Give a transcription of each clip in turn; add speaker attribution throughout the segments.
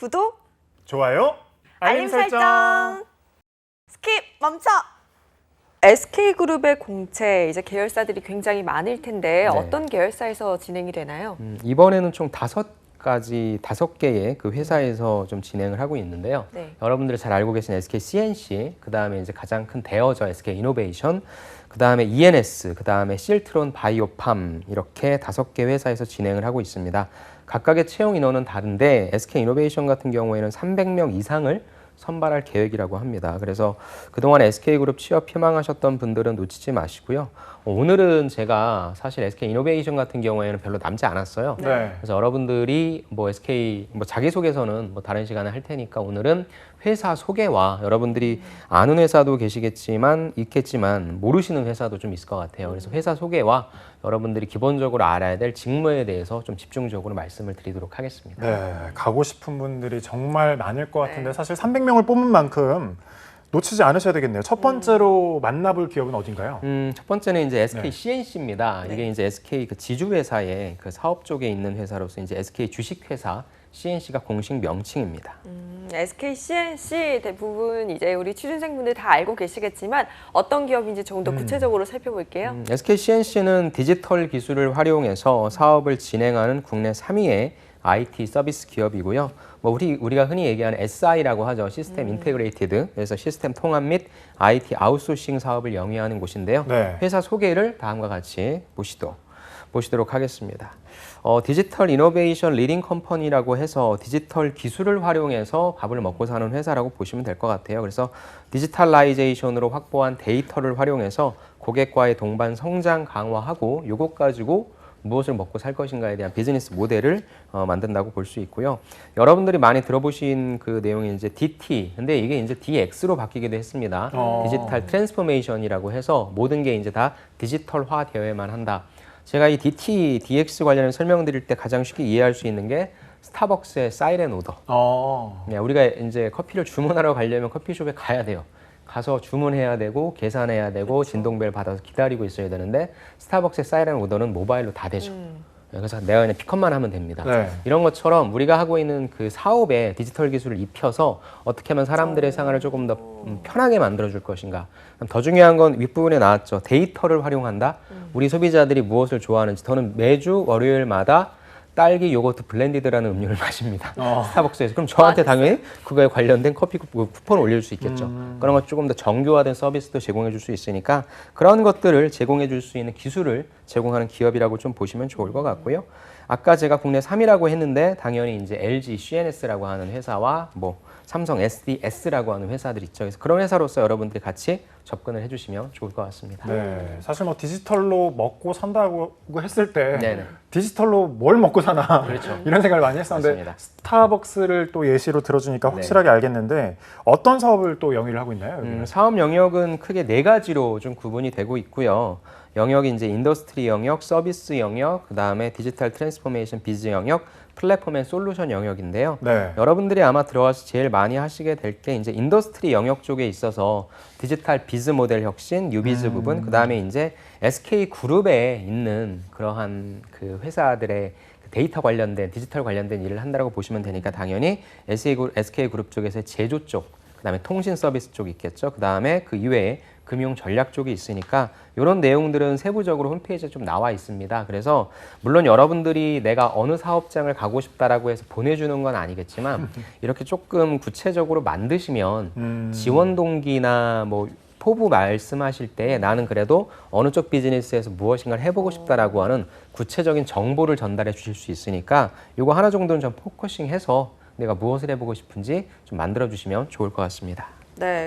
Speaker 1: 구독,
Speaker 2: 좋아요,
Speaker 1: 알림 설정. 스킵 멈춰. SK그룹의 공채 이제 계열사들이 굉장히 많을 텐데 어떤 계열사에서 진행이 되나요?
Speaker 3: 이번에는 총 5개의 그 회사에서 좀 진행을 하고 있는데요. 여러분들이 잘 알고 계신 SK CNC, 그 다음에 이제 가장 큰 대어죠 SK 이노베이션, 그 다음에 ENS, 그 다음에 실트론 바이오팜, 이렇게 5개 회사에서 진행을 하고 있습니다. 각각의 채용 인원은 다른데 SK 이노베이션 같은 경우에는 300명 이상을 선발할 계획이라고 합니다. 그래서 그동안 SK그룹 취업 희망하셨던 분들은 놓치지 마시고요. 오늘은 제가 사실 SK 이노베이션 같은 경우에는 별로 남지 않았어요. 그래서 여러분들이 SK 자기소개서는 다른 시간에 할 테니까 오늘은 회사 소개와 여러분들이 아는 회사도 있겠지만 모르시는 회사도 좀 있을 것 같아요. 그래서 회사 소개와 여러분들이 기본적으로 알아야 될 직무에 대해서 좀 집중적으로 말씀을 드리도록 하겠습니다.
Speaker 2: 네, 가고 싶은 분들이 정말 많을 것 같은데 사실 300명을 뽑은 만큼 놓치지 않으셔야 되겠네요. 첫 번째로 만나볼 기업은 어딘가요?
Speaker 3: 첫 번째는 이제 SK CNC입니다. 이게 이제 SK 그 지주회사의 그 사업 쪽에 있는 회사로서 이제 SK 주식회사 CNC가 공식 명칭입니다.
Speaker 1: SK CNC 대부분 이제 우리 취준생분들 다 알고 계시겠지만 어떤 기업인지 조금 더 구체적으로 살펴볼게요.
Speaker 3: SK CNC는 디지털 기술을 활용해서 사업을 진행하는 국내 3위의 IT 서비스 기업이고요. 우리가 흔히 얘기하는 SI라고 하죠. 시스템 인테그레이티드. 그래서 시스템 통합 및 IT 아웃소싱 사업을 영위하는 곳인데요. 회사 소개를 다음과 같이 보시도록 하겠습니다. 디지털 이노베이션 리딩 컴퍼니라고 해서 디지털 기술을 활용해서 밥을 먹고 사는 회사라고 보시면 될 것 같아요. 그래서 디지털라이제이션으로 확보한 데이터를 활용해서 고객과의 동반 성장 강화하고 이것 가지고 무엇을 먹고 살 것인가에 대한 비즈니스 모델을 만든다고 볼 수 있고요. 여러분들이 많이 들어보신 그 내용이 이제 DT, 근데 이게 이제 DX로 바뀌기도 했습니다. 디지털 트랜스포메이션이라고 해서 모든 게 이제 다 디지털화 되어야만 한다. 제가 이 DT, DX 관련해서 설명드릴 때 가장 쉽게 이해할 수 있는 게 스타벅스의 사이렌 오더. 우리가 이제 커피를 주문하러 가려면 커피숍에 가야 돼요. 가서 주문해야 되고 계산해야 되고 진동벨 받아서 기다리고 있어야 되는데 스타벅스의 사이렌 오더는 모바일로 다 되죠. 그래서 내가 그냥 픽업만 하면 됩니다. 이런 것처럼 우리가 하고 있는 그 사업에 디지털 기술을 입혀서 어떻게 하면 사람들의 생활을 조금 더 편하게 만들어줄 것인가. 더 중요한 건 윗부분에 나왔죠. 데이터를 활용한다. 우리 소비자들이 무엇을 좋아하는지. 저는 매주 월요일마다 딸기 요거트 블렌디드라는 음료를 마십니다. 스타벅스에서. 그럼 저한테 당연히 그거에 관련된 커피 쿠폰을 올릴 수 있겠죠. 그런 것 조금 더 정교화된 서비스도 제공해 줄 수 있으니까 그런 것들을 제공해 줄 수 있는 기술을 제공하는 기업이라고 좀 보시면 좋을 것 같고요. 아까 제가 국내 3위라고 했는데 당연히 이제 LG CNS라고 하는 회사와 삼성 SDS라고 하는 회사들 있죠. 그래서 그런 회사로서 여러분들이 같이 접근을 해주시면 좋을 것 같습니다.
Speaker 2: 사실 디지털로 먹고 산다고 했을 때 디지털로 뭘 먹고 사나 이런 생각을 많이 했었는데 맞습니다. 스타벅스를 또 예시로 들어주니까 확실하게 알겠는데 어떤 사업을 또 영위를 하고 있나요?
Speaker 3: 사업 영역은 크게 4가지로 좀 구분이 되고 있고요. 영역이 이제 인더스트리 영역, 서비스 영역, 그 다음에 디지털 트랜스포메이션 비즈 영역, 플랫폼 앤 솔루션 영역인데요. 여러분들이 아마 들어가서 제일 많이 하시게 될 게 이제 인더스트리 영역 쪽에 있어서 디지털 비즈 모델 혁신, 뉴비즈 부분, 그 다음에 이제 SK 그룹에 있는 그러한 그 회사들의 데이터 관련된, 디지털 관련된 일을 한다고 보시면 되니까 당연히 SK 그룹 쪽에서 제조 쪽, 그 다음에 통신 서비스 쪽이 있겠죠. 그 다음에 그 이외에 금융 전략 쪽이 있으니까 이런 내용들은 세부적으로 홈페이지에 좀 나와 있습니다. 그래서 물론 여러분들이 내가 어느 사업장을 가고 싶다라고 해서 보내주는 건 아니겠지만 이렇게 조금 구체적으로 만드시면 지원 동기나 포부 말씀하실 때 나는 그래도 어느 쪽 비즈니스에서 무엇인가를 해보고 싶다라고 하는 구체적인 정보를 전달해 주실 수 있으니까 이거 하나 정도는 좀 포커싱해서 내가 무엇을 해보고 싶은지 좀 만들어 주시면 좋을 것 같습니다.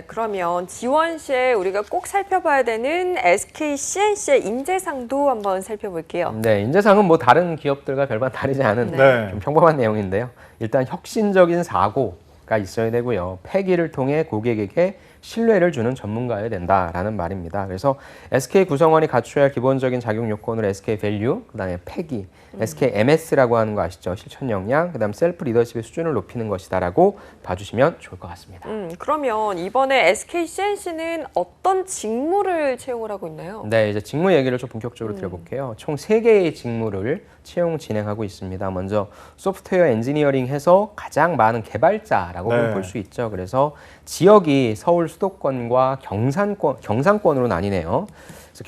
Speaker 1: 그러면 지원 시에 우리가 꼭 살펴봐야 되는 SK CNC의 인재상도 한번 살펴볼게요.
Speaker 3: 인재상은 다른 기업들과 별반 다르지 않은 좀 평범한 내용인데요. 일단 혁신적인 사고가 있어야 되고요. 폐기를 통해 고객에게 신뢰를 주는 전문가여야 된다라는 말입니다. 그래서 SK 구성원이 갖춰야 할 기본적인 작용 요건으로 SK 밸류, 그다음에 패기, SK MS라고 하는 거 아시죠? 실천 역량, 그다음 셀프 리더십의 수준을 높이는 것이다라고 봐주시면 좋을 것 같습니다.
Speaker 1: 그러면 이번에 SK CNC는 어떤 직무를 채용을 하고 있나요?
Speaker 3: 네, 이제 직무 얘기를 좀 본격적으로 드려볼게요. 총 3개의 직무를 채용 진행하고 있습니다. 먼저 소프트웨어 엔지니어링 해서 가장 많은 개발자라고
Speaker 2: 네.
Speaker 3: 볼 수 있죠. 그래서 지역이 서울 수도권과 경상권으로 나뉘네요. 그래서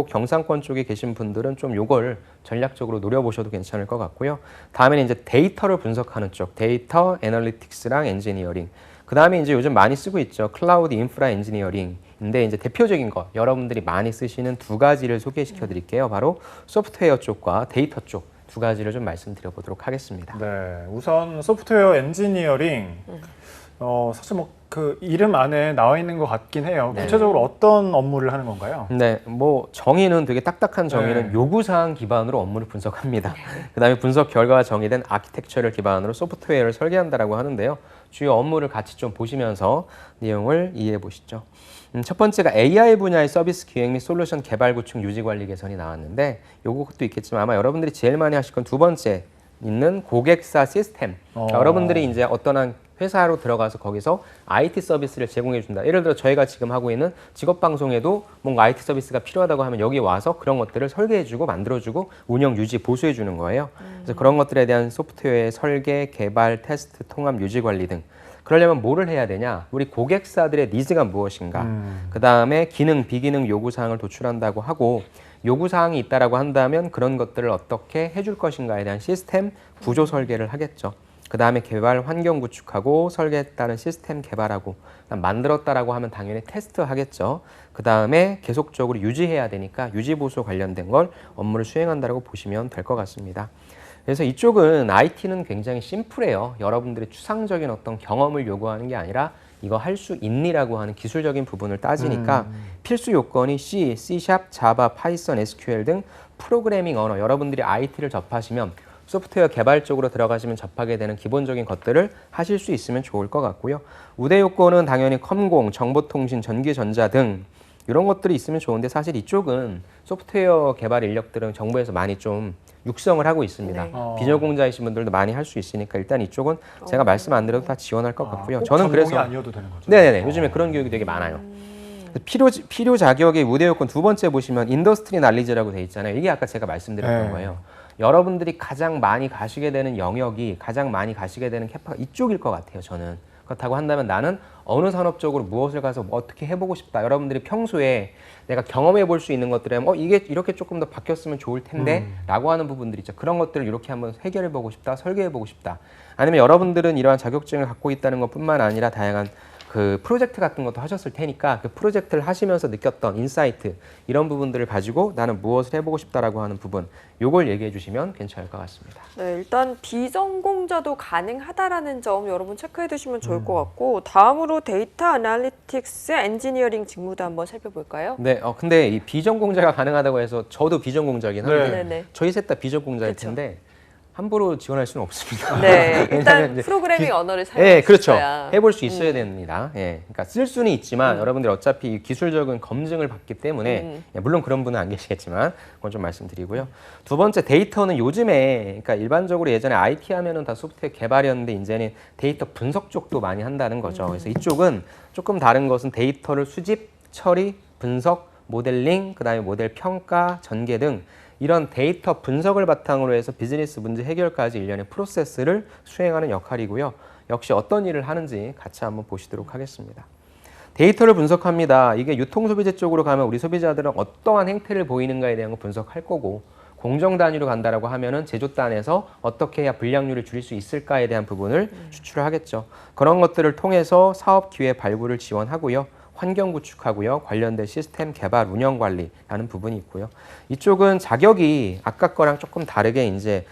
Speaker 3: 경상권 쪽에 계신 분들은 좀 요걸 전략적으로 노려보셔도 괜찮을 것 같고요. 다음에는 이제 데이터를 분석하는 쪽, 데이터 애널리틱스랑 엔지니어링. 그 다음에 이제 요즘 많이 쓰고 있죠. 클라우드 인프라 엔지니어링인데 이제 대표적인 것, 여러분들이 많이 쓰시는 2가지를 소개시켜 드릴게요. 바로 소프트웨어 쪽과 데이터 쪽 2가지를 좀 말씀드려 보도록 하겠습니다.
Speaker 2: 네, 우선 소프트웨어 엔지니어링 사실 뭐 그 이름 안에 나와 있는 것 같긴 해요.
Speaker 3: 네.
Speaker 2: 구체적으로 어떤 업무를 하는 건가요?
Speaker 3: 네, 뭐 정의는 되게 딱딱한 정의는
Speaker 2: 네.
Speaker 3: 요구사항 기반으로 업무를 분석합니다. 그다음에 분석 결과가 정의된 아키텍처를 기반으로 소프트웨어를 설계한다라고 하는데요. 주요 업무를 같이 좀 보시면서 내용을 이해해 보시죠. 첫 번째가 AI 분야의 서비스 기획 및 솔루션 개발 구축 유지 관리 개선이 나왔는데 요것도 있겠지만 아마 여러분들이 제일 많이 하실 건 2번째 있는 고객사 시스템. 그러니까 여러분들이 이제 어떤 한 회사로 들어가서 거기서 IT 서비스를 제공해 준다. 예를 들어 저희가 지금 하고 있는 직업방송에도 뭔가 IT 서비스가 필요하다고 하면 여기 와서 그런 것들을 설계해 주고 만들어 주고 운영, 유지, 보수해 주는 거예요. 그래서 그런 것들에 대한 소프트웨어의 설계, 개발, 테스트, 통합, 유지 관리 등. 그러려면 뭐를 해야 되냐? 우리 고객사들의 니즈가 무엇인가? 그다음에 기능, 비기능 요구사항을 도출한다고 하고 요구사항이 있다라고 한다면 그런 것들을 어떻게 해줄 것인가에 대한 시스템, 구조 설계를 하겠죠. 그 다음에 개발 환경 구축하고 설계했다는 시스템 개발하고 만들었다라고 하면 당연히 테스트하겠죠. 그 다음에 계속적으로 유지해야 되니까 유지 보수 관련된 걸 업무를 수행한다라고 보시면 될 것 같습니다. 그래서 이쪽은 IT는 굉장히 심플해요. 여러분들의 추상적인 어떤 경험을 요구하는 게 아니라 이거 할 수 있니라고 하는 기술적인 부분을 따지니까 필수 요건이 C, C#, 자바, 파이썬, SQL 등 프로그래밍 언어 여러분들이 IT를 접하시면 소프트웨어 개발 쪽으로 들어가시면 접하게 되는 기본적인 것들을 하실 수 있으면 좋을 것 같고요. 우대 요건은 당연히 컴공, 정보통신, 전기전자 등 이런 것들이 있으면 좋은데 사실 이쪽은 소프트웨어 개발 인력들은 정부에서 많이 좀 육성을 하고 있습니다.
Speaker 1: 네.
Speaker 3: 비전공자이신 분들도 많이 할 수 있으니까 일단 이쪽은 제가 말씀 안 드려도 다 지원할 것 같고요.
Speaker 2: 꼭
Speaker 3: 저는
Speaker 2: 전공이
Speaker 3: 그래서
Speaker 2: 아니어도 되는 거죠?
Speaker 3: 네네네 요즘에 그런 교육이 되게 많아요. 필요 자격의 우대 요건 2번째 보시면 인더스트리 날리지라고 돼 있잖아요. 이게 아까 제가 말씀드렸던
Speaker 2: 네.
Speaker 3: 거예요. 여러분들이 가장 많이 가시게 되는 영역이 가장 많이 가시게 되는 캐파가 이쪽일 것 같아요. 저는 그렇다고 한다면 나는 어느 산업 쪽으로 무엇을 가서 어떻게 해보고 싶다. 여러분들이 평소에 내가 경험해 볼 수 있는 것들에 이게 이렇게 조금 더 바뀌었으면 좋을 텐데 라고 하는 부분들 있죠. 그런 것들을 이렇게 한번 해결해 보고 싶다. 설계해 보고 싶다. 아니면 여러분들은 이러한 자격증을 갖고 있다는 것뿐만 아니라 다양한 그 프로젝트 같은 것도 하셨을 테니까 그 프로젝트를 하시면서 느꼈던 인사이트 이런 부분들을 가지고 나는 무엇을 해보고 싶다라고 하는 부분 요걸 얘기해 주시면 괜찮을 것 같습니다.
Speaker 1: 네, 일단 비전공자도 가능하다라는 점 여러분 체크해 두시면 좋을 것 같고 다음으로 데이터 애널리틱스 엔지니어링 직무도 한번 살펴볼까요?
Speaker 3: 네, 근데 이 비전공자가 가능하다고 해서 저도 비전공자긴 한데
Speaker 1: 네, 네.
Speaker 3: 저희 셋 다 비전공자일
Speaker 1: 그쵸.
Speaker 3: 텐데 함부로 지원할 수는 없습니다.
Speaker 1: 네, 일단
Speaker 3: 왜냐하면 이제
Speaker 1: 프로그래밍 언어를 사용할
Speaker 3: 네,
Speaker 1: 수
Speaker 3: 그렇죠.
Speaker 1: 있어야.
Speaker 3: 해볼 수 있어야 됩니다. 예, 그러니까 쓸 수는 있지만 여러분들이 어차피 기술적인 검증을 받기 때문에 예, 물론 그런 분은 안 계시겠지만 그건 좀 말씀드리고요. 2번째 데이터는 요즘에 그러니까 일반적으로 예전에 IT 하면은 다 소프트웨어 개발이었는데 이제는 데이터 분석 쪽도 많이 한다는 거죠. 그래서 이쪽은 조금 다른 것은 데이터를 수집, 처리, 분석, 모델링, 그다음에 모델 평가, 전개 등 이런 데이터 분석을 바탕으로 해서 비즈니스 문제 해결까지 일련의 프로세스를 수행하는 역할이고요. 역시 어떤 일을 하는지 같이 한번 보시도록 하겠습니다. 데이터를 분석합니다. 이게 유통소비재 쪽으로 가면 우리 소비자들은 어떠한 행태를 보이는가에 대한 걸 분석할 거고 공정 단위로 간다라고 하면은 제조단에서 어떻게 해야 불량률을 줄일 수 있을까에 대한 부분을 추출을 하겠죠. 그런 것들을 통해서 사업 기회 발굴을 지원하고요. 환경 구축하고요. 관련된 시스템 개발, 운영 관리라는 부분이 있고요. 이쪽은 자격이 아까 거랑 조금 다르게 이제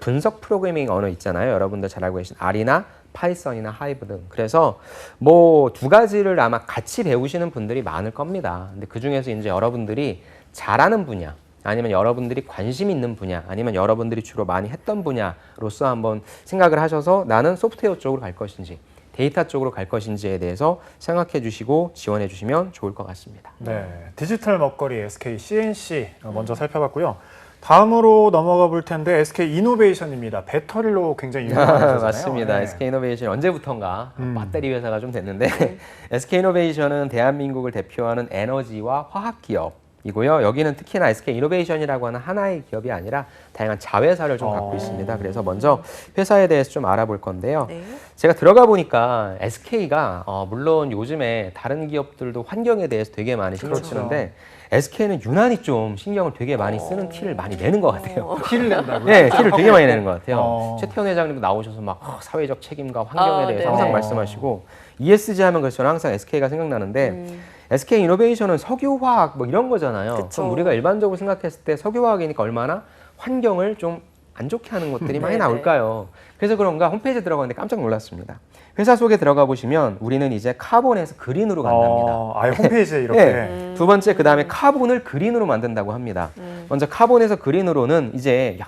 Speaker 3: 분석 프로그래밍 언어 있잖아요. 여러분들 잘 알고 계신 R이나 파이썬이나 하이브 등. 그래서 뭐 2가지를 아마 같이 배우시는 분들이 많을 겁니다. 근데 그 중에서 이제 여러분들이 잘하는 분야, 아니면 여러분들이 관심 있는 분야, 아니면 여러분들이 주로 많이 했던 분야로서 한번 생각을 하셔서 나는 소프트웨어 쪽으로 갈 것인지, 데이터 쪽으로 갈 것인지에 대해서 생각해 주시고 지원해 주시면 좋을 것 같습니다.
Speaker 2: 네, 디지털 먹거리 SK CNC 먼저 살펴봤고요. 다음으로 넘어가 볼 텐데 SK 이노베이션입니다. 배터리로 굉장히 유명한 회사잖아요.
Speaker 3: 맞습니다.
Speaker 2: 네.
Speaker 3: SK 이노베이션 언제부턴가 배터리 회사가 좀 됐는데 SK 이노베이션은 대한민국을 대표하는 에너지와 화학 기업이고요. 여기는 특히나 SK 이노베이션이라고 하는 하나의 기업이 아니라 다양한 자회사를 좀 갖고 있습니다. 그래서 먼저 회사에 대해서 좀 알아볼 건데요.
Speaker 1: 네.
Speaker 3: 제가 들어가 보니까 SK가 물론 요즘에 다른 기업들도 환경에 대해서 되게 많이 신경 쓰는데 SK는 유난히 좀 신경을 되게 많이 쓰는 티를 많이 내는 것 같아요.
Speaker 2: 티를 낸다고요?
Speaker 3: 네, 티를 되게 많이 내는 것 같아요.
Speaker 2: 어.
Speaker 3: 최태원 회장님도 나오셔서 막 사회적 책임과 환경에 대해서
Speaker 1: 네.
Speaker 3: 항상 말씀하시고 ESG 하면 그래서 저는 항상 SK가 생각나는데 SK 이노베이션은 석유화학 뭐 이런 거잖아요.
Speaker 1: 그쵸.
Speaker 3: 그럼 우리가 일반적으로 생각했을 때 석유화학이니까 얼마나 환경을 좀 안 좋게 하는 것들이 많이 나올까요? 그래서 그런가 홈페이지에 들어갔는데 깜짝 놀랐습니다. 회사 속에 들어가 보시면 우리는 이제 카본에서 그린으로 간답니다.
Speaker 2: 아예 홈페이지에 이렇게.
Speaker 3: 네. 두 번째 그다음에 카본을 그린으로 만든다고 합니다. 먼저 카본에서 그린으로는 이제 야,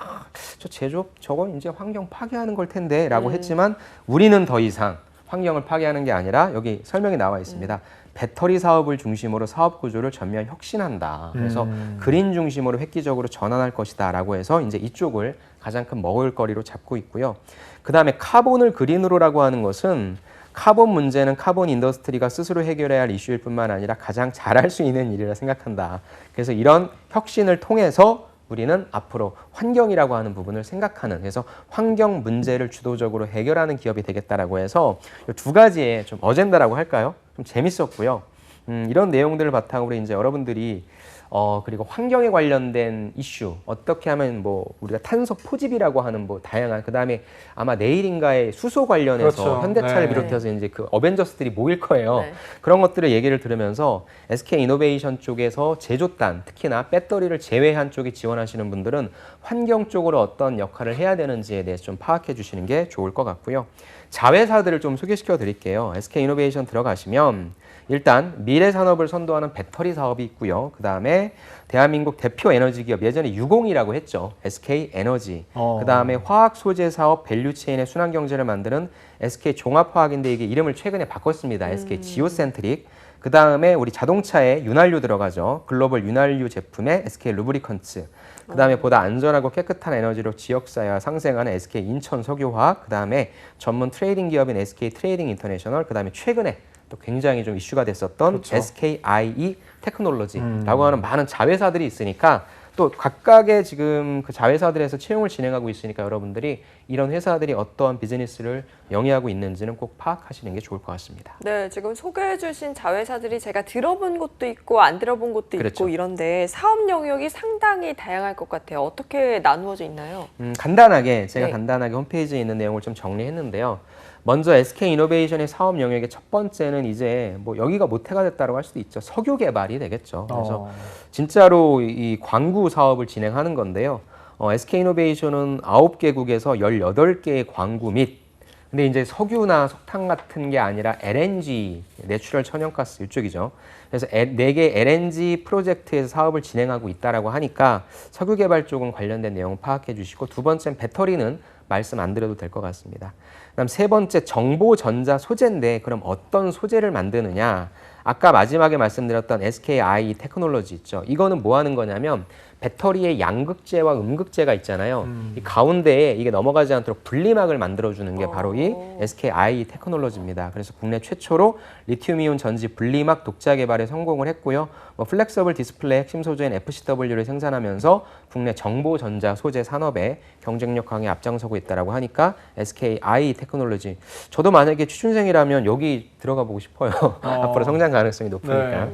Speaker 3: 저 제조업 저건 이제 환경 파괴하는 걸 텐데라고 했지만 우리는 더 이상 환경을 파괴하는 게 아니라 여기 설명이 나와 있습니다. 배터리 사업을 중심으로 사업 구조를 전면 혁신한다. 그래서 그린 중심으로 획기적으로 전환할 것이다라고 해서 이제 이쪽을 가장 큰 먹을거리로 잡고 있고요. 그다음에 카본을 그린으로라고 하는 것은 카본 문제는 카본 인더스트리가 스스로 해결해야 할 이슈일 뿐만 아니라 가장 잘할 수 있는 일이라 생각한다. 그래서 이런 혁신을 통해서 우리는 앞으로 환경이라고 하는 부분을 생각하는, 그래서 환경 문제를 주도적으로 해결하는 기업이 되겠다라고 해서 이 두 가지의 좀 어젠다라고 할까요? 좀 재밌었고요. 이런 내용들을 바탕으로 이제 여러분들이 그리고 환경에 관련된 이슈, 어떻게 하면 뭐 우리가 탄소 포집이라고 하는 뭐 다양한, 그다음에 아마 내일인가에 수소 관련해서
Speaker 2: 그렇죠.
Speaker 3: 현대차를
Speaker 2: 네.
Speaker 3: 비롯해서 이제 그 어벤져스들이 모일 거예요.
Speaker 1: 네.
Speaker 3: 그런 것들을 얘기를 들으면서 SK 이노베이션 쪽에서 제조단, 특히나 배터리를 제외한 쪽에 지원하시는 분들은 환경 쪽으로 어떤 역할을 해야 되는지에 대해서 좀 파악해 주시는 게 좋을 것 같고요. 자회사들을 좀 소개시켜 드릴게요. SK 이노베이션 들어가시면 일단 미래 산업을 선도하는 배터리 사업이 있고요. 그다음에 대한민국 대표 에너지 기업, 예전에 유공이라고 했죠. SK 에너지. 그다음에 화학 소재 사업 밸류체인의 순환 경제를 만드는 SK 종합화학인데 이게 이름을 최근에 바꿨습니다. SK 지오센트릭. 그다음에 우리 자동차에 윤활유 들어가죠. 글로벌 윤활유 제품의 SK 루브리컨츠. 그다음에 보다 안전하고 깨끗한 에너지로 지역사회와 상생하는 SK 인천 석유화학. 그다음에 전문 트레이딩 기업인 SK 트레이딩 인터내셔널. 그다음에 최근에 또 굉장히 좀 이슈가 됐었던
Speaker 2: 그렇죠.
Speaker 3: SKIE 테크놀로지라고 하는 많은 자회사들이 있으니까 또 각각의 지금 그 자회사들에서 채용을 진행하고 있으니까 여러분들이 이런 회사들이 어떠한 비즈니스를 영위하고 있는지는 꼭 파악하시는 게 좋을 것 같습니다.
Speaker 1: 네, 지금 소개해 주신 자회사들이 제가 들어본 곳도 있고 안 들어본 곳도
Speaker 3: 그렇죠.
Speaker 1: 있고 이런데 사업 영역이 상당히 다양할 것 같아요. 어떻게 나누어져 있나요?
Speaker 3: 간단하게 제가
Speaker 1: 네.
Speaker 3: 간단하게 홈페이지에 있는 내용을 좀 정리했는데요. 먼저 SK 이노베이션의 사업 영역의 첫 번째는 이제 뭐 여기가 모태가 됐다고 할 수도 있죠. 석유 개발이 되겠죠. 그래서 진짜로 이 광구 사업을 진행하는 건데요. SK 이노베이션은 9개국에서 18개의 광구 및 근데 이제 석유나 석탄 같은 게 아니라 LNG, 내추럴 천연가스 이쪽이죠. 그래서 4개 LNG 프로젝트에서 사업을 진행하고 있다라고 하니까 석유 개발 쪽은 관련된 내용 파악해 주시고, 두 번째는 배터리는 말씀 안 드려도 될 것 같습니다. 그다음 세 번째 정보 전자 소재인데 그럼 어떤 소재를 만드느냐? 아까 마지막에 말씀드렸던 SKI 테크놀로지 있죠. 이거는 뭐 하는 거냐면 배터리의 양극재와 음극재가 있잖아요. 이 가운데에 이게 넘어가지 않도록 분리막을 만들어주는 게 바로 이 SKI 테크놀로지입니다. 그래서 국내 최초로 리튬이온 전지 분리막 독자 개발에 성공을 했고요. 플렉서블 디스플레이 핵심 소재인 FCW를 생산하면서 국내 정보 전자 소재 산업에 경쟁력 강에 앞장서고 있다라고 하니까 SKI 테크놀로지. 저도 만약에 취준생이라면 여기 들어가 보고 싶어요. 앞으로 성장 가능성이 높으니까.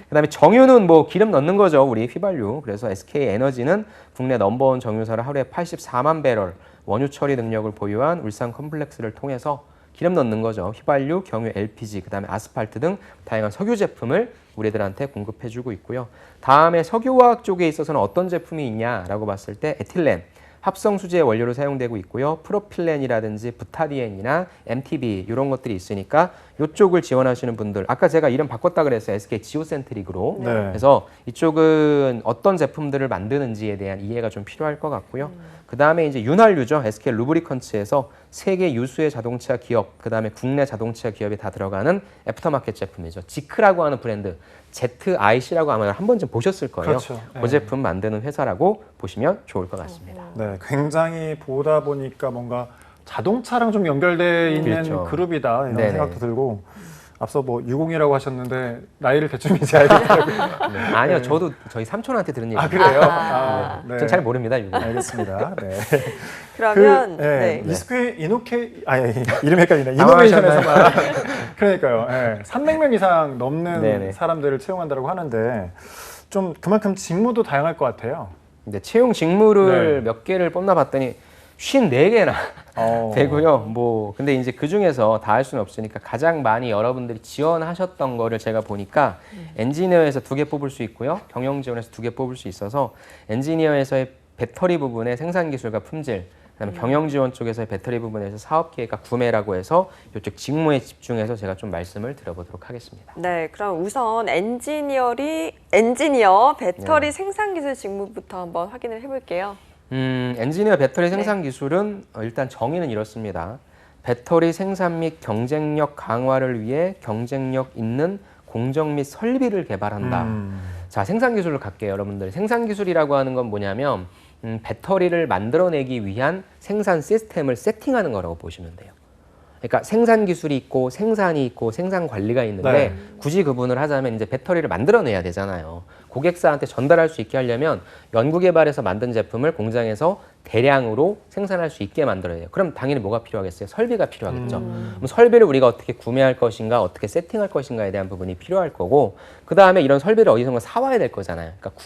Speaker 3: 그다음에 정유는 뭐 기름 넣는 거죠. 우리 휘발유. 그래서 SK 에너지는 국내 넘버원 정유사를 하루에 84만 배럴 원유 처리 능력을 보유한 울산 컴플렉스를 통해서 기름 넣는 거죠. 휘발유, 경유, LPG, 그다음에 아스팔트 등 다양한 석유 제품을 우리들한테 공급해주고 있고요. 다음에 석유화학 쪽에 있어서는 어떤 제품이 있냐라고 봤을 때 에틸렌, 합성 수지의 원료로 사용되고 있고요. 프로필렌이라든지 부타디엔이나 MTB 이런 것들이 있으니까 이쪽을 지원하시는 분들, 아까 제가 이름 바꿨다 그랬어요. SK 지오센트릭으로.
Speaker 2: 네.
Speaker 3: 그래서 이쪽은 어떤 제품들을 만드는지에 대한 이해가 좀 필요할 것 같고요. 그 다음에 이제 윤활유죠. SK 루브리컨츠에서 세계 유수의 자동차 기업, 그다음에 국내 자동차 기업이 다 들어가는 애프터마켓 제품이죠. 지크라고 하는 브랜드, ZIC라고 아마 한 번쯤 보셨을 거예요.
Speaker 2: 그렇죠.
Speaker 3: 그 제품 만드는 회사라고 보시면 좋을 것 같습니다.
Speaker 2: 네, 굉장히 보다 보니까 뭔가 자동차랑 좀 연결돼 있는
Speaker 3: 그렇죠.
Speaker 2: 그룹이다 이런
Speaker 3: 네네.
Speaker 2: 생각도 들고 앞서 뭐 60이라고 하셨는데 나이를 대충 이제 알겠더라고요.
Speaker 3: 네. 아니요, 저도 저희 삼촌한테 들은 얘기예요.
Speaker 2: 아 그래요? 아, 네.
Speaker 3: 전 잘 모릅니다. 이거.
Speaker 2: 알겠습니다. 네.
Speaker 1: 그러면
Speaker 2: 네.
Speaker 1: 네.
Speaker 2: 이노케 아니 이름 헷갈리네. 이노베이션에서만 그러니까요. 네. 300명 이상 넘는
Speaker 3: 네네.
Speaker 2: 사람들을 채용한다고 하는데 좀 그만큼 직무도 다양할 것 같아요.
Speaker 3: 근데 채용 직무를
Speaker 2: 네.
Speaker 3: 몇 개를 뽑나봤더니 54개나 되고요. 뭐 근데 이제 그 중에서 다 할 수는 없으니까 가장 많이 여러분들이 지원하셨던 거를 제가 보니까 엔지니어에서 2개 뽑을 수 있고요. 경영 지원에서 2개 뽑을 수 있어서 엔지니어에서의 배터리 부분의 생산 기술과 품질, 그다음에 경영 지원 쪽에서의 배터리 부분에서 사업 계획과 구매라고 해서 이쪽 직무에 집중해서 제가 좀 말씀을 드려보도록 하겠습니다.
Speaker 1: 네, 그럼 우선 엔지니어 배터리 생산 기술 직무부터 한번 확인을 해볼게요.
Speaker 3: 엔지니어 배터리 생산 기술은 일단 정의는 이렇습니다. 배터리 생산 및 경쟁력 강화를 위해 경쟁력 있는 공정 및 설비를 개발한다. 자, 생산 기술로 갈게요, 여러분들. 생산 기술이라고 하는 건 뭐냐면 배터리를 만들어내기 위한 생산 시스템을 세팅하는 거라고 보시면 돼요. 그러니까 생산 기술이 있고 생산이 있고 생산 관리가 있는데
Speaker 2: 네.
Speaker 3: 굳이 구분을 하자면 이제 배터리를 만들어내야 되잖아요. 고객사한테 전달할 수 있게 하려면 연구개발해서 만든 제품을 공장에서 대량으로 생산할 수 있게 만들어야 돼요. 그럼 당연히 뭐가 필요하겠어요? 설비가 필요하겠죠. 그럼 설비를 우리가 어떻게 구매할 것인가, 어떻게 세팅할 것인가에 대한 부분이 필요할 거고, 그 다음에 이런 설비를 어디선가 사와야 될 거잖아요. 그러니까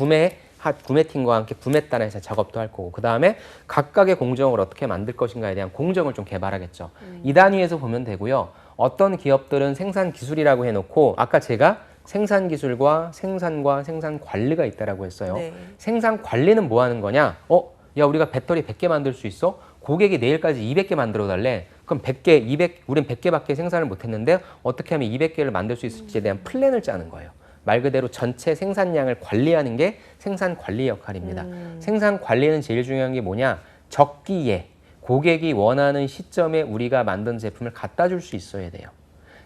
Speaker 3: 구매팀과 함께 구매단에서 작업도 할 거고, 그 다음에 각각의 공정을 어떻게 만들 것인가에 대한 공정을 좀 개발하겠죠. 이 단위에서 보면 되고요. 어떤 기업들은 생산 기술이라고 해놓고 아까 제가 생산 기술과 생산 관리가 있다라고 했어요.
Speaker 1: 네.
Speaker 3: 생산 관리는 뭐 하는 거냐? 야, 우리가 배터리 100개 만들 수 있어? 고객이 내일까지 200개 만들어 달래. 그럼 100개, 우린 100개밖에 생산을 못 했는데 어떻게 하면 200개를 만들 수 있을지에 대한 플랜을 짜는 거예요. 말 그대로 전체 생산량을 관리하는 게 생산 관리 역할입니다. 생산 관리는 제일 중요한 게 뭐냐? 적기에 고객이 원하는 시점에 우리가 만든 제품을 갖다 줄 수 있어야 돼요.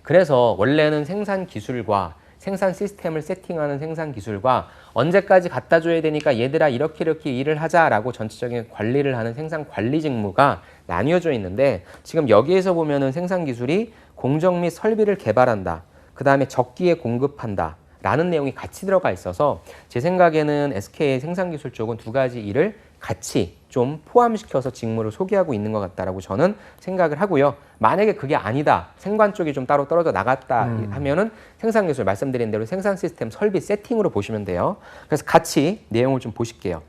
Speaker 3: 그래서 원래는 생산 기술과 생산 시스템을 세팅하는 생산 기술과 언제까지 갖다 줘야 되니까 얘들아 이렇게 일을 하자라고 전체적인 관리를 하는 생산 관리 직무가 나뉘어져 있는데, 지금 여기에서 보면은 생산 기술이 공정 및 설비를 개발한다. 그 다음에 적기에 공급한다. 라는 내용이 같이 들어가 있어서 제 생각에는 SK의 생산 기술 쪽은 2가지 일을 같이 좀 포함시켜서 직무를 소개하고 있는 것 같다라고 저는 생각을 하고요. 만약에 그게 아니다, 생관 쪽이 좀 따로 떨어져 나갔다 하면은 생산 기술 말씀드린 대로 생산 시스템 설비 세팅으로 보시면 돼요. 그래서 같이 내용을 좀 보실게요.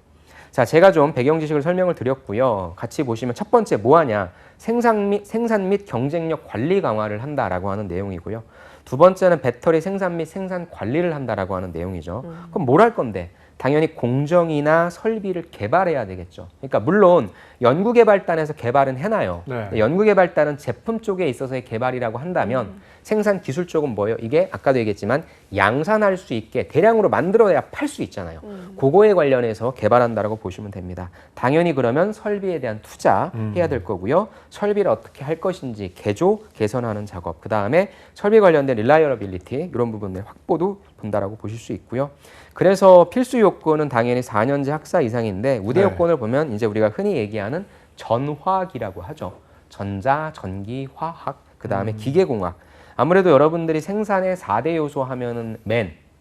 Speaker 3: 자, 제가 좀 배경 지식을 설명을 드렸고요. 같이 보시면 첫 번째 뭐 하냐? 생산 및 경쟁력 관리 강화를 한다라고 하는 내용이고요. 두 번째는 배터리 생산 및 생산 관리를 한다라고 하는 내용이죠. 그럼 뭘 할 건데? 당연히 공정이나 설비를 개발해야 되겠죠. 그러니까 물론 연구개발단에서 개발은 해놔요.
Speaker 2: 네.
Speaker 3: 연구개발단은 제품 쪽에 있어서의 개발이라고 한다면 생산 기술 쪽은 뭐예요? 이게 아까도 얘기했지만 양산할 수 있게 대량으로 만들어야 팔 수 있잖아요. 그거에 관련해서 개발한다라고 보시면 됩니다. 당연히 그러면 설비에 대한 투자 해야 될 거고요. 설비를 어떻게 할 것인지 개조, 개선하는 작업, 그 다음에 설비 관련된 릴라이어러빌리티 이런 부분의 확보도 본다라고 보실 수 있고요. 그래서 필수 요건은 당연히 4년제 학사 이상인데 우대 요건을 보면 이제 우리가 흔히 얘기하는 전화학이라고 하죠. 전자, 전기, 화학, 그 다음에 기계공학. 아무래도 여러분들이 생산의 4대 요소 하면은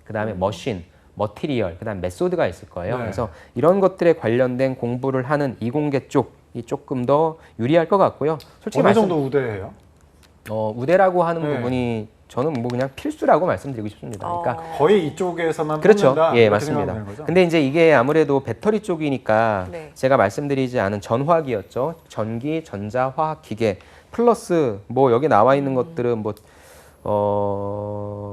Speaker 3: 그 다음에 머신, 머티리얼, 그 다음 메소드가 있을 거예요.
Speaker 2: 네.
Speaker 3: 그래서 이런 것들에 관련된 공부를 하는 이공계 쪽이 조금 더 유리할 것 같고요. 솔직히
Speaker 2: 어느 정도 우대해요?
Speaker 3: 우대라고 하는
Speaker 2: 네.
Speaker 3: 부분이 저는 뭐 그냥 필수라고 말씀드리고 싶습니다. 그러니까
Speaker 2: 거의 이쪽에서만
Speaker 3: 그렇죠.
Speaker 2: 뽑는다.
Speaker 3: 예,
Speaker 2: 이렇게
Speaker 3: 맞습니다.
Speaker 2: 생각하면 되는 거죠?
Speaker 3: 근데 이제 이게 아무래도 배터리 쪽이니까
Speaker 1: 네.
Speaker 3: 제가 말씀드리지 않은 전화기였죠. 전기, 전자, 화학, 기계 플러스 뭐 여기 나와 있는 것들은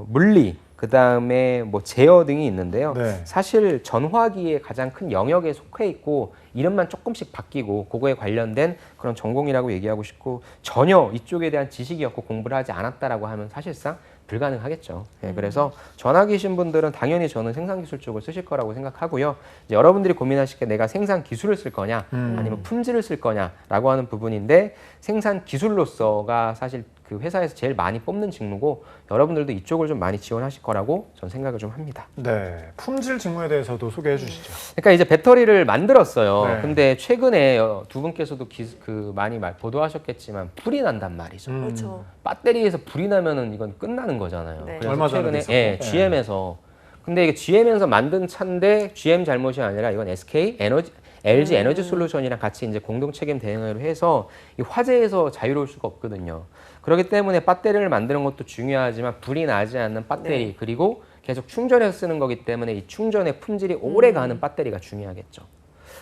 Speaker 3: 물리, 그 다음에 뭐 제어 등이 있는데요.
Speaker 2: 네.
Speaker 3: 사실 전화기의 가장 큰 영역에 속해 있고 이름만 조금씩 바뀌고 그거에 관련된 그런 전공이라고 얘기하고 싶고 전혀 이쪽에 대한 지식이 없고 공부를 하지 않았다라고 하면 사실상 불가능하겠죠. 그래서 전학이신 분들은 당연히 저는 생산기술 쪽을 쓰실 거라고 생각하고요. 이제 여러분들이 고민하실 게 내가 생산기술을 쓸 거냐 아니면 품질을 쓸 거냐라고 하는 부분인데 생산기술로서가 사실 그 회사에서 제일 많이 뽑는 직무고 여러분들도 이쪽을 좀 많이 지원하실 거라고 저는 생각을 좀 합니다.
Speaker 2: 네, 품질 직무에 대해서도 소개해 주시죠.
Speaker 3: 그러니까 이제 배터리를 만들었어요.
Speaker 2: 네.
Speaker 3: 근데 최근에 두 분께서도 많이 보도하셨겠지만 불이 난단 말이죠.
Speaker 1: 그렇죠.
Speaker 3: 배터리에서 불이 나면은 이건 끝나는 거잖아요.
Speaker 1: 네.
Speaker 3: 그래서
Speaker 2: 얼마 전에도
Speaker 3: 최근에
Speaker 2: 있었고.
Speaker 3: GM에서 근데 이게 GM에서 만든 차인데 GM 잘못이 아니라 이건 SK 에너지 LG 에너지 솔루션이랑 같이 이제 공동 책임 대응을 해서 이 화재에서 자유로울 수가 없거든요. 그렇기 때문에 배터리를 만드는 것도 중요하지만 불이 나지 않는 배터리
Speaker 1: 네.
Speaker 3: 그리고 계속 충전해서 쓰는 거기 때문에 이 충전의 품질이 오래 가는 배터리가 중요하겠죠.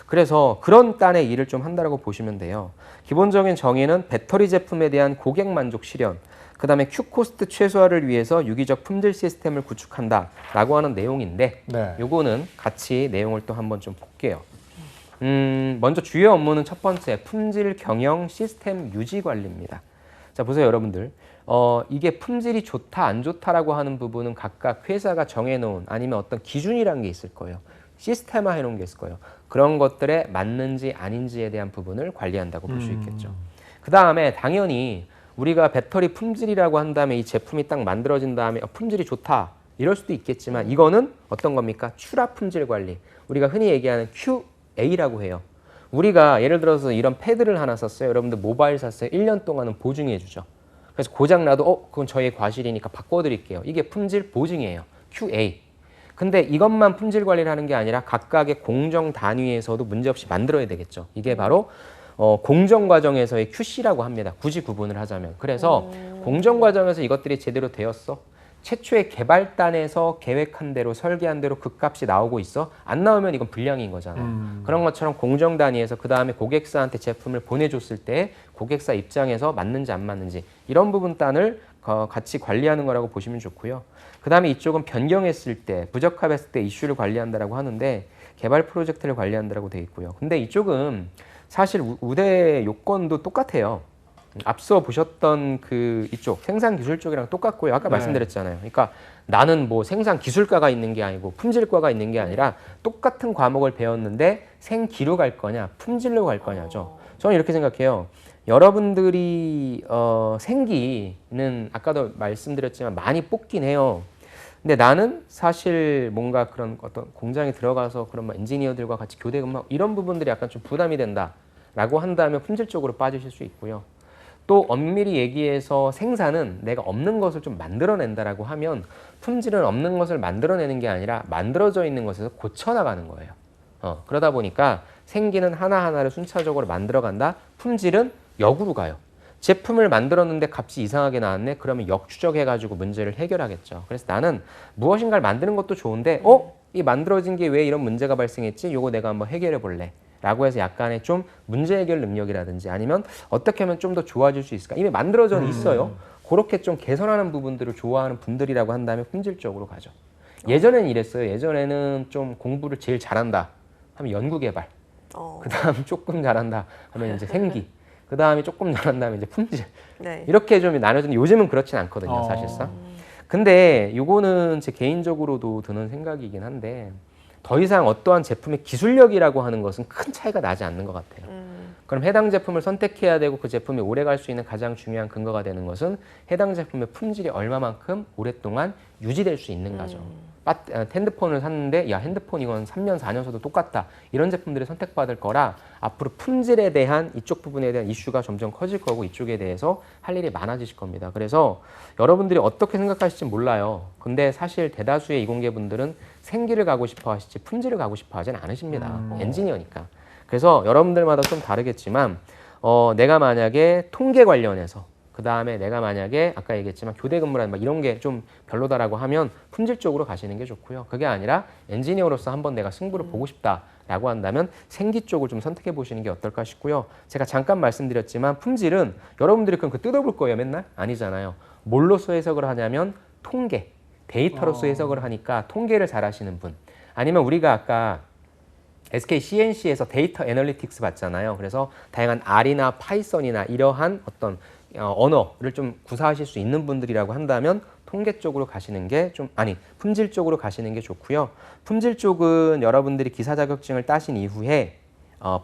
Speaker 3: 그래서 그런 딴의 일을 좀 한다고 보시면 돼요. 기본적인 정의는 배터리 제품에 대한 고객 만족 실현, 그 다음에 Q코스트 최소화를 위해서 유기적 품질 시스템을 구축한다라고 하는 내용인데
Speaker 2: 네.
Speaker 3: 요거는 같이 내용을 또 한번 좀 볼게요. 먼저 주요 업무는 첫 번째, 품질 경영 시스템 유지 관리입니다. 자, 보세요, 여러분들. 이게 품질이 좋다, 안 좋다라고 하는 부분은 각각 회사가 정해놓은 아니면 어떤 기준이라는 게 있을 거예요. 시스템화 해놓은 게 있을 거예요. 그런 것들에 맞는지 아닌지에 대한 부분을 관리한다고 볼 수 있겠죠. 그 다음에 당연히 우리가 배터리 품질이라고 한 다음에 이 제품이 딱 만들어진 다음에 품질이 좋다 이럴 수도 있겠지만 이거는 어떤 겁니까? 추락 품질 관리. 우리가 흔히 얘기하는 QA라고 해요. 우리가 예를 들어서 이런 패드를 하나 샀어요. 여러분들 모바일 샀어요. 1년 동안은 보증해 주죠. 그래서 고장나도 그건 저의 과실이니까 바꿔드릴게요. 이게 품질 보증이에요. QA. 근데 이것만 품질 관리를 하는 게 아니라 각각의 공정 단위에서도 문제없이 만들어야 되겠죠. 이게 바로 공정 과정에서의 QC라고 합니다. 굳이 구분을 하자면. 그래서 공정 과정에서 이것들이 제대로 되었어. 최초의 개발단에서 계획한 대로 설계한 대로 그 값이 나오고 있어. 안 나오면 이건 불량인 거잖아요. 그런 것처럼 공정 단위에서 그 다음에 고객사한테 제품을 보내줬을 때 고객사 입장에서 맞는지 안 맞는지 이런 부분 단을 같이 관리하는 거라고 보시면 좋고요. 그 다음에 이쪽은 변경했을 때 부적합했을 때 이슈를 관리한다라고 하는데 개발 프로젝트를 관리한다라고 돼 있고요. 근데 이쪽은 사실 우대 요건도 똑같아요. 앞서 보셨던 그 이쪽 생산 기술 쪽이랑 똑같고요. 아까 말씀드렸잖아요. 그러니까 나는 뭐 생산 기술과가 있는 게 아니고 품질과가 있는 게 아니라 똑같은 과목을 배웠는데 생기로 갈 거냐, 품질로 갈 거냐죠. 저는 이렇게 생각해요. 여러분들이 생기는 아까도 말씀드렸지만 많이 뽑긴 해요. 근데 나는 사실 뭔가 그런 어떤 공장에 들어가서 그런 뭐 엔지니어들과 같이 교대 근무 이런 부분들이 약간 좀 부담이 된다라고 한다면 품질 쪽으로 빠지실 수 있고요. 또 엄밀히 얘기해서 생산은 내가 없는 것을 좀 만들어낸다라고 하면 품질은 없는 것을 만들어내는 게 아니라 만들어져 있는 것에서 고쳐나가는 거예요. 그러다 보니까 생기는 하나하나를 순차적으로 만들어간다. 품질은 역으로 가요. 제품을 만들었는데 값이 이상하게 나왔네. 그러면 역추적해가지고 문제를 해결하겠죠. 그래서 나는 무엇인가를 만드는 것도 좋은데 이 만들어진 게 왜 이런 문제가 발생했지? 요거 내가 한번 해결해 볼래. 라고 해서 약간의 좀 문제 해결 능력이라든지 아니면 어떻게 하면 좀 더 좋아질 수 있을까? 이미 만들어져 있어요. 그렇게 좀 개선하는 부분들을 좋아하는 분들이라고 한다면 품질 쪽으로 가죠. 예전에는 이랬어요. 예전에는 좀 공부를 제일 잘한다 하면 연구개발. 그 다음 조금 잘한다 하면 이제 생기. 그 다음에 조금 잘한다 하면 이제 품질.
Speaker 1: 네.
Speaker 3: 이렇게 좀 나눠지는 요즘은 그렇진 않거든요. 사실상. 근데 이거는 제 개인적으로도 드는 생각이긴 한데 더 이상 어떠한 제품의 기술력이라고 하는 것은 큰 차이가 나지 않는 것 같아요. 그럼 해당 제품을 선택해야 되고 그 제품이 오래 갈 수 있는 가장 중요한 근거가 되는 것은 해당 제품의 품질이 얼마만큼 오랫동안 유지될 수 있는가죠. 핸드폰을 샀는데 야 핸드폰 이건 3년 4년 써도 똑같다. 이런 제품들이 선택받을 거라 앞으로 품질에 대한 이쪽 부분에 대한 이슈가 점점 커질 거고 이쪽에 대해서 할 일이 많아지실 겁니다. 그래서 여러분들이 어떻게 생각하실지 몰라요. 근데 사실 대다수의 이공계분들은 생기를 가고 싶어 하시지 품질을 가고 싶어 하진 않으십니다. 엔지니어니까. 그래서 여러분들마다 좀 다르겠지만 내가 만약에 통계 관련해서 그 다음에 내가 만약에 아까 얘기했지만 교대 근무라는 막 이런 게 좀 별로다라고 하면 품질 쪽으로 가시는 게 좋고요. 그게 아니라 엔지니어로서 한번 내가 승부를 보고 싶다라고 한다면 생기 쪽을 좀 선택해 보시는 게 어떨까 싶고요. 제가 잠깐 말씀드렸지만 품질은 여러분들이 그럼 뜯어볼 거예요 맨날? 아니잖아요. 뭘로서 해석을 하냐면 통계, 데이터로서 해석을 하니까 통계를 잘 하시는 분 아니면 우리가 아까 SK CNC에서 데이터 애널리틱스 받잖아요. 그래서 다양한 R이나 파이썬이나 이러한 어떤 언어를 좀 구사하실 수 있는 분들이라고 한다면 통계 쪽으로 가시는 게 품질 쪽으로 가시는 게 좋고요. 품질 쪽은 여러분들이 기사 자격증을 따신 이후에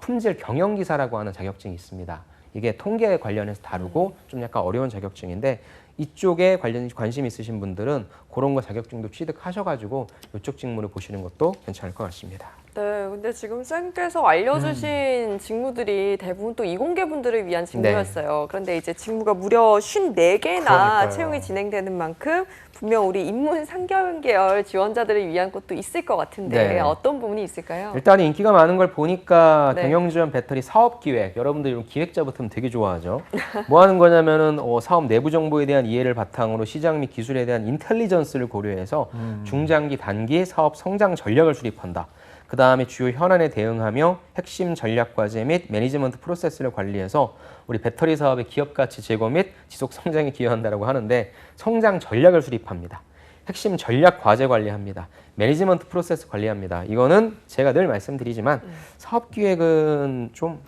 Speaker 3: 품질 경영기사라고 하는 자격증이 있습니다. 이게 통계에 관련해서 다루고 좀 약간 어려운 자격증인데 이쪽에 관심 있으신 분들은 그런 거 자격증도 취득하셔가지고 이쪽 직무를 보시는 것도 괜찮을 것 같습니다.
Speaker 1: 네, 근데 지금 쌤께서 알려주신 직무들이 대부분 또 이공계 분들을 위한 직무였어요. 그런데 이제 직무가 무려 54개나
Speaker 2: 그러니까요.
Speaker 1: 채용이 진행되는 만큼 분명 우리 인문 상경 계열 지원자들을 위한 것도 있을 것 같은데
Speaker 3: 네.
Speaker 1: 어떤 부분이 있을까요?
Speaker 3: 일단 인기가 많은 걸 보니까
Speaker 1: 네.
Speaker 3: 경영지원 배터리 사업기획, 여러분들 이런 기획자 붙으면 되게 좋아하죠. 뭐 하는 거냐면은 사업 내부 정보에 대한 이해를 바탕으로 시장 및 기술에 대한 인텔리전스를 고려해서 중장기 단기 사업 성장 전략을 수립한다. 그 다음에 주요 현안에 대응하며 핵심 전략 과제 및 매니지먼트 프로세스를 관리해서 우리 배터리 사업의 기업 가치 제고 및 지속 성장에 기여한다라고 하는데 성장 전략을 수립합니다. 핵심 전략 과제 관리합니다. 매니지먼트 프로세스 관리합니다. 이거는 제가 늘 말씀드리지만 사업 기획은 좀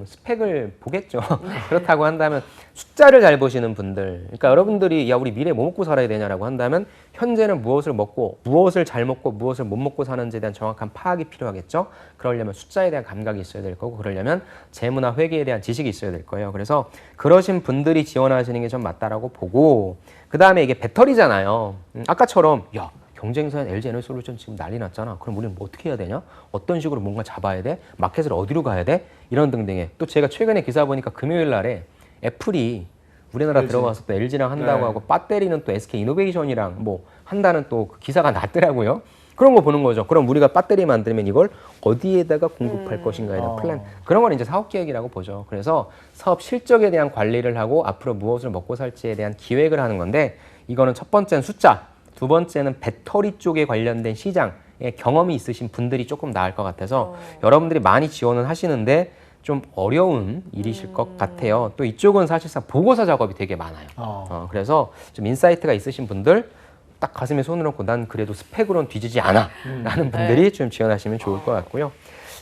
Speaker 3: 스펙을 보겠죠. 그렇다고 한다면 숫자를 잘 보시는 분들, 그러니까 여러분들이 야 우리 미래 뭐 먹고 살아야 되냐라고 한다면 현재는 무엇을 먹고 무엇을 잘 먹고 무엇을 못 먹고 사는지에 대한 정확한 파악이 필요하겠죠. 그러려면 숫자에 대한 감각이 있어야 될 거고 그러려면 재무나 회계에 대한 지식이 있어야 될 거예요. 그래서 그러신 분들이 지원하시는 게 좀 맞다라고 보고 그 다음에 이게 배터리잖아요. 아까처럼 야 경쟁사인 LG 에너지솔루션 지금 난리 났잖아. 그럼 우리는 뭐 어떻게 해야 되냐? 어떤 식으로 뭔가 잡아야 돼? 마켓을 어디로 가야 돼? 이런 등등의. 또 제가 최근에 기사 보니까 금요일 날에 애플이 우리나라
Speaker 2: LG.
Speaker 3: 들어와서 또 LG랑 한다고
Speaker 2: 네.
Speaker 3: 하고 배터리는 또 SK 이노베이션이랑 뭐 한다는 또 그 기사가 났더라고요. 그런 거 보는 거죠. 그럼 우리가 배터리 만들면 이걸 어디에다가 공급할 것인가에 대한 플랜. 그런 걸 이제 사업 계획이라고 보죠. 그래서 사업 실적에 대한 관리를 하고 앞으로 무엇을 먹고 살지에 대한 기획을 하는 건데 이거는 첫 번째는 숫자, 두 번째는 배터리 쪽에 관련된 시장에 경험이 있으신 분들이 조금 나을 것 같아서 여러분들이 많이 지원을 하시는데 좀 어려운 일이실 것 같아요. 또 이쪽은 사실상 보고서 작업이 되게 많아요. 그래서 좀 인사이트가 있으신 분들 딱 가슴에 손을 얹고 난 그래도 스펙으로는 뒤지지 않아 라는 분들이 좀 지원하시면 좋을 것 같고요.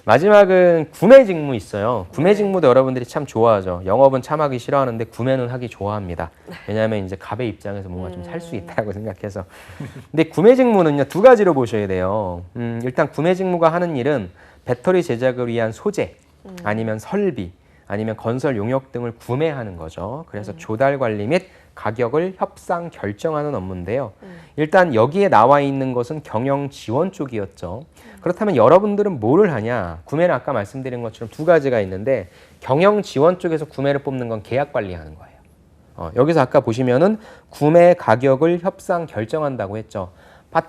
Speaker 3: 마지막은 구매 직무 있어요. 구매 직무도 여러분들이 참 좋아하죠. 영업은 참 하기 싫어하는데 구매는 하기 좋아합니다. 왜냐하면 이제 갑의 입장에서 뭔가 좀 살 수 있다고 생각해서. 근데 구매 직무는요, 두 가지로 보셔야 돼요. 일단 구매 직무가 하는 일은 배터리 제작을 위한 소재, 아니면 설비, 아니면 건설 용역 등을 구매하는 거죠. 그래서 조달 관리 및 가격을 협상 결정하는 업무인데요. 일단 여기에 나와 있는 것은 경영 지원 쪽이었죠. 그렇다면 여러분들은 뭐를 하냐? 구매는 아까 말씀드린 것처럼 두 가지가 있는데 경영 지원 쪽에서 구매를 뽑는 건 계약 관리하는 거예요. 여기서 아까 보시면은 구매 가격을 협상 결정한다고 했죠.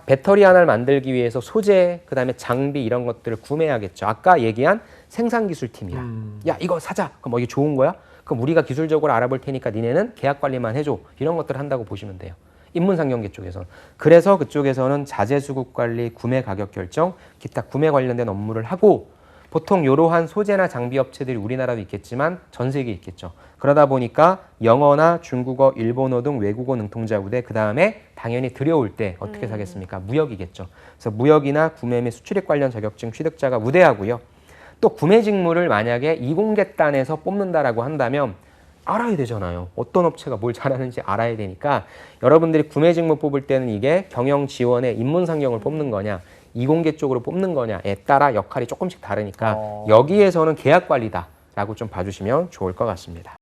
Speaker 3: 배터리 하나를 만들기 위해서 소재, 그다음에 장비 이런 것들을 구매하겠죠. 아까 얘기한 생산기술팀이랑 야 이거 사자. 그럼 이게 좋은 거야? 그럼 우리가 기술적으로 알아볼 테니까 니네는 계약 관리만 해줘. 이런 것들을 한다고 보시면 돼요. 인문상경계 쪽에서는. 그래서 그쪽에서는 자재수급 관리, 구매 가격 결정, 기타 구매 관련된 업무를 하고 보통 이러한 소재나 장비 업체들이 우리나라도 있겠지만 전 세계에 있겠죠. 그러다 보니까 영어나 중국어, 일본어 등 외국어 능통자 부대, 그 다음에 당연히 들여올 때 어떻게 사겠습니까? 무역이겠죠. 그래서 무역이나 구매 및 수출입 관련 자격증 취득자가 우대하고요. 또 구매 직무를 만약에 이공계단에서 뽑는다라고 한다면 알아야 되잖아요. 어떤 업체가 뭘 잘하는지 알아야 되니까 여러분들이 구매 직무 뽑을 때는 이게 경영 지원에 인문상경을 뽑는 거냐, 이공계 쪽으로 뽑는 거냐에 따라 역할이 조금씩 다르니까 여기에서는 계약 관리다라고 좀 봐주시면 좋을 것 같습니다.